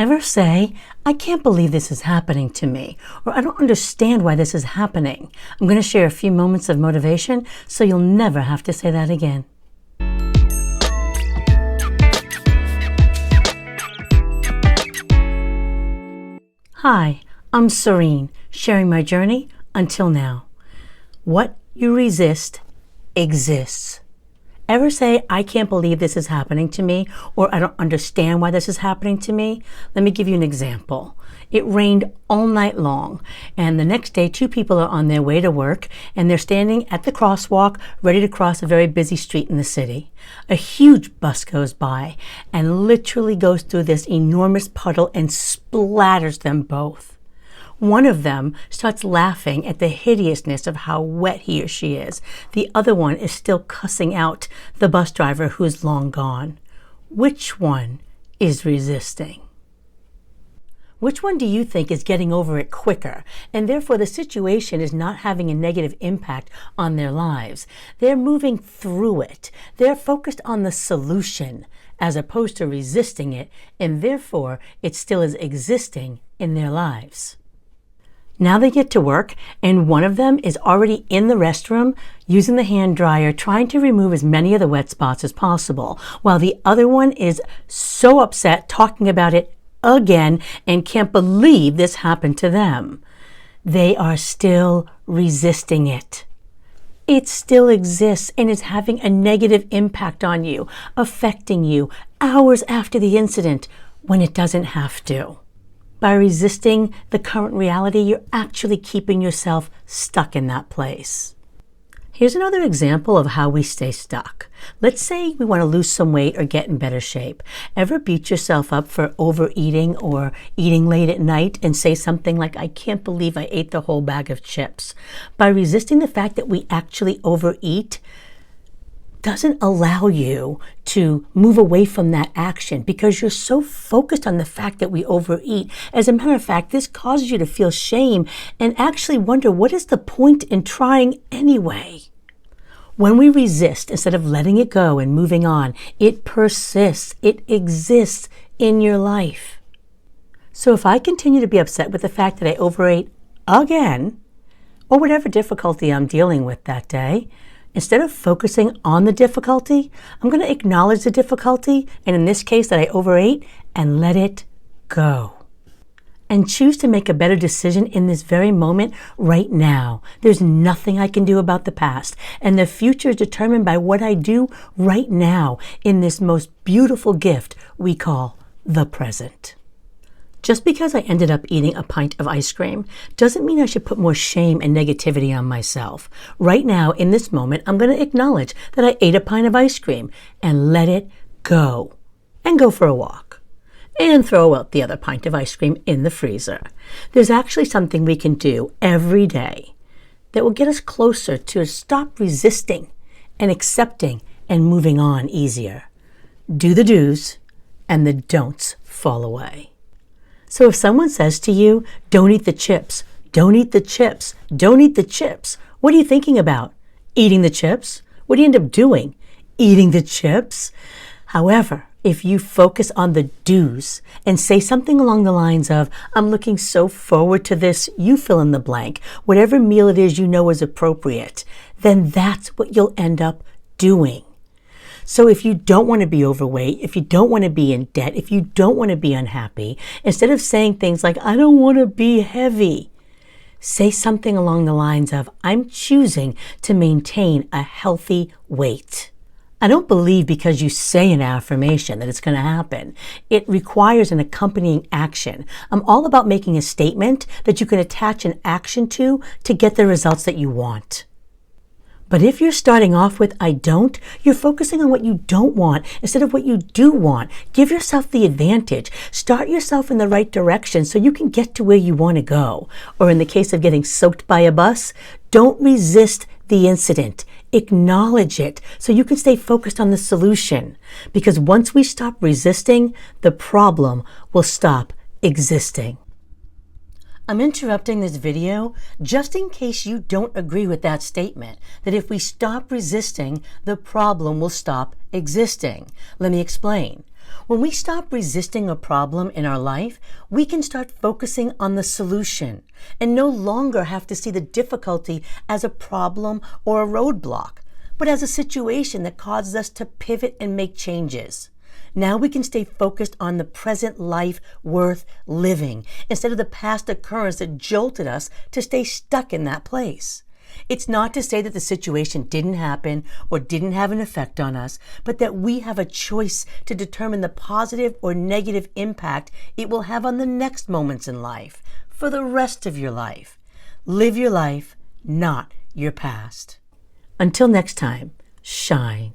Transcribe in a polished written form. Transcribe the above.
Ever say, I can't believe this is happening to me, or I don't understand why this is happening? I'm going to share a few moments of motivation so you'll never have to say that again. Hi, I'm Serene, sharing my journey until now. What you resist exists. Ever say, I can't believe this is happening to me, or I don't understand why this is happening to me? Let me give you an example. It rained all night long, and the next day, two people are on their way to work, and they're standing at the crosswalk, ready to cross a very busy street in the city. A huge bus goes by, and literally goes through this enormous puddle and splatters them both. One of them starts laughing at the hideousness of how wet he or she is. The other one is still cussing out the bus driver who's long gone. Which one is resisting? Which one do you think is getting over it quicker, and therefore the situation is not having a negative impact on their lives? They're moving through it. They're focused on the solution as opposed to resisting it, and therefore it still is existing in their lives. Now they get to work, and one of them is already in the restroom using the hand dryer, trying to remove as many of the wet spots as possible, while the other one is so upset, talking about it again, and can't believe this happened to them. They are still resisting it. It still exists and is having a negative impact on you, affecting you hours after the incident when it doesn't have to. By resisting the current reality, you're actually keeping yourself stuck in that place. Here's another example of how we stay stuck. Let's say we want to lose some weight or get in better shape. Ever beat yourself up for overeating or eating late at night and say something like, I can't believe I ate the whole bag of chips? By resisting the fact that we actually overeat, doesn't allow you to move away from that action because you're so focused on the fact that we overeat. As a matter of fact, this causes you to feel shame and actually wonder, what is the point in trying anyway? When we resist, instead of letting it go and moving on, it persists. It exists in your life. So if I continue to be upset with the fact that I overate again, or whatever difficulty I'm dealing with that day, instead of focusing on the difficulty, I'm going to acknowledge the difficulty, and in this case that I overate, and let it go. And choose to make a better decision in this very moment right now. There's nothing I can do about the past, and the future is determined by what I do right now in this most beautiful gift we call the present. Just because I ended up eating a pint of ice cream doesn't mean I should put more shame and negativity on myself. Right now, in this moment, I'm going to acknowledge that I ate a pint of ice cream and let it go. And go for a walk. And throw out the other pint of ice cream in the freezer. There's actually something we can do every day that will get us closer to stop resisting and accepting and moving on easier. Do the do's and the don'ts fall away. So if someone says to you, don't eat the chips, don't eat the chips, don't eat the chips, what are you thinking about? Eating the chips? What do you end up doing? Eating the chips? However, if you focus on the do's and say something along the lines of, I'm looking so forward to this, you fill in the blank, whatever meal it is you know is appropriate, then that's what you'll end up doing. So if you don't want to be overweight, if you don't want to be in debt, if you don't want to be unhappy, instead of saying things like, I don't want to be heavy, say something along the lines of, I'm choosing to maintain a healthy weight. I don't believe because you say an affirmation that it's going to happen. It requires an accompanying action. I'm all about making a statement that you can attach an action to get the results that you want. But if you're starting off with I don't, you're focusing on what you don't want instead of what you do want. Give yourself the advantage. Start yourself in the right direction so you can get to where you want to go. Or in the case of getting soaked by a bus, don't resist the incident. Acknowledge it so you can stay focused on the solution. Because once we stop resisting, the problem will stop existing. I'm interrupting this video just in case you don't agree with that statement, that if we stop resisting, the problem will stop existing. Let me explain. When we stop resisting a problem in our life, we can start focusing on the solution and no longer have to see the difficulty as a problem or a roadblock, but as a situation that causes us to pivot and make changes. Now we can stay focused on the present life worth living instead of the past occurrence that jolted us to stay stuck in that place. It's not to say that the situation didn't happen or didn't have an effect on us, but that we have a choice to determine the positive or negative impact it will have on the next moments in life, for the rest of your life. Live your life, not your past. Until next time, shine.